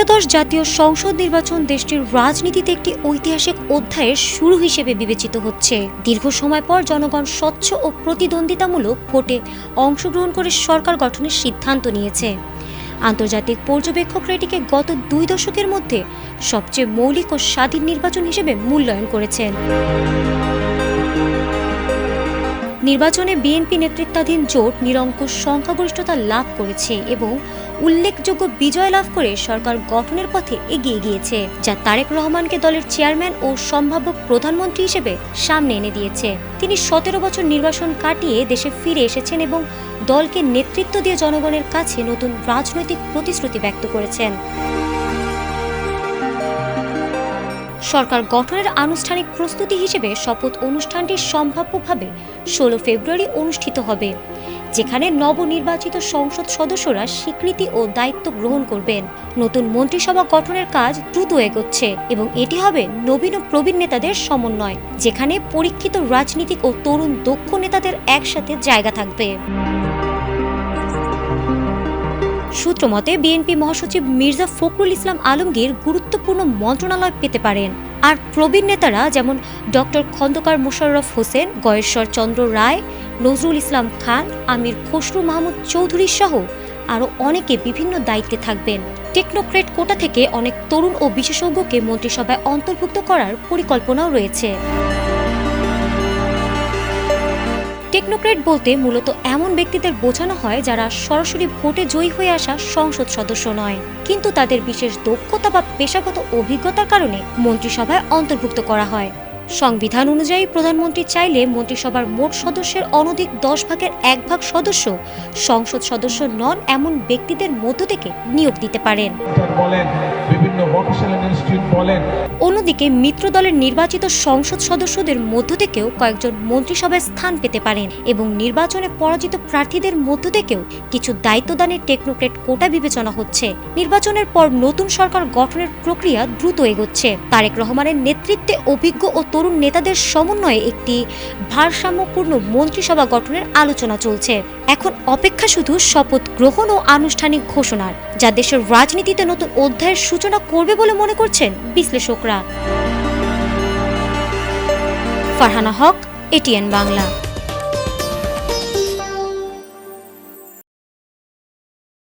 ত্রয়োদশ জাতীয় সংসদ নির্বাচন দেশটির রাজনীতিতে একটি ঐতিহাসিক অধ্যায়ের শুরু হিসেবে বিবেচিত হচ্ছে। দীর্ঘ সময় পর জনগণ স্বচ্ছ ও প্রতিদ্বন্দ্বিতামূলক ভোটে অংশগ্রহণ করে সরকার গঠনের সিদ্ধান্ত নিয়েছে। আন্তর্জাতিক পর্যবেক্ষকরা এটিকে গত 2 দশকের মধ্যে সবচেয়ে মৌলিক ও স্বাধীন নির্বাচন হিসেবে মূল্যায়ন করেছেন। নির্বাচনে বিএনপি নেতৃত্বাধীন জোট নিরঙ্কুশ সংখ্যাগরিষ্ঠতা লাভ করেছে এবং উল্লেখযোগ্য বিজয় লাভ করে সরকার গঠনের পথে এগিয়ে গিয়েছে, যা তারেক রহমানকে দলের চেয়ারম্যান ও সম্ভাব্য প্রধানমন্ত্রী হিসেবে সামনে এনে দিয়েছে। তিনি 17 বছর নির্বাসন কাটিয়ে দেশে ফিরে এসেছেন এবং দলকে নেতৃত্ব দিয়ে জনগণের কাছে নতুন রাজনৈতিক প্রতিশ্রুতি ব্যক্ত করেছেন। সরকার গঠনের আনুষ্ঠানিক প্রস্তুতি হিসেবে শপথ অনুষ্ঠানটি সম্ভাব্যভাবে 16 ফেব্রুয়ারি অনুষ্ঠিত হবে, যেখানে নবনির্বাচিত সংসদ সদস্যরা স্বীকৃতি ও দায়িত্ব গ্রহণ করবেন। নতুন মন্ত্রিসভা গঠনের কাজ দ্রুত এগোচ্ছে এবং এটি হবে নবীন ও প্রবীণ নেতাদের সমন্বয়, যেখানে পরীক্ষিত রাজনীতিক ও তরুণ দক্ষ নেতাদের একসাথে জায়গা থাকবে। সূত্রমতে বিএনপি মহাসচিব মির্জা ফখরুল ইসলাম আলমগীর গুরুত্বপূর্ণ মন্ত্রণালয় পেতে পারেন, আর প্রবীণ নেতারা যেমন ডক্টর খন্দকার মোশাররফ হোসেন, গয়েশ্বর চন্দ্র রায়, নজরুল ইসলাম খান, আমির খসরু মাহমুদ চৌধুরী সহ আরও অনেকে বিভিন্ন দায়িত্বে থাকবেন। টেকনোক্রেট কোটা থেকে অনেক তরুণ ও বিশেষজ্ঞকে মন্ত্রিসভায় অন্তর্ভুক্ত করার পরিকল্পনাও রয়েছে। টেকনোক্রেট বলতে মূলত এমন ব্যক্তিদের বোঝানো হয় যারা সরাসরি ভোটে জয়ী হয়ে আসা সংসদ সদস্য নয়, কিন্তু তাদের বিশেষ দক্ষতা বা পেশাগত অভিজ্ঞতার কারণে মন্ত্রিসভায় অন্তর্ভুক্ত করা হয়। সংবিধান অনুযায়ী প্রধানমন্ত্রী চাইলে মন্ত্রিসভার মোট সদস্যের অনধিক 10 ভাগের 1 ভাগ সদস্য সংসদ সদস্য নন এমন ব্যক্তিদের মধ্য থেকে নিয়োগ দিতে পারেন। অন্যদিকে মিত্র দলের নির্বাচিত সংসদ সদস্যদের মধ্য থেকেও কয়েকজন মন্ত্রিসভায় স্থান পেতে পারেন এবং নির্বাচনে পরাজিত প্রার্থীদের মধ্য থেকেও কিছু দায়িত্বদানের টেকনোক্রেট কোটা বিবেচনা হচ্ছে। নির্বাচনের পর নতুন সরকার গঠনের প্রক্রিয়া দ্রুত এগোচ্ছে। তারেক রহমানের নেতৃত্বে অভিজ্ঞ ও তরুণ নেতাদের সমন্বয়ে একটি ভারসাম্যপূর্ণ মন্ত্রিসভা গঠনের আলোচনা চলছে। এখন অপেক্ষা শুধু শপথ গ্রহণ ও আনুষ্ঠানিক ঘোষণার, যা দেশের রাজনীতিতে নতুন অধ্যায়ের সূচনা করবে বলে মনে করছেন বিশ্লেষকরা। ফারহানা হক, এটিএন বাংলা।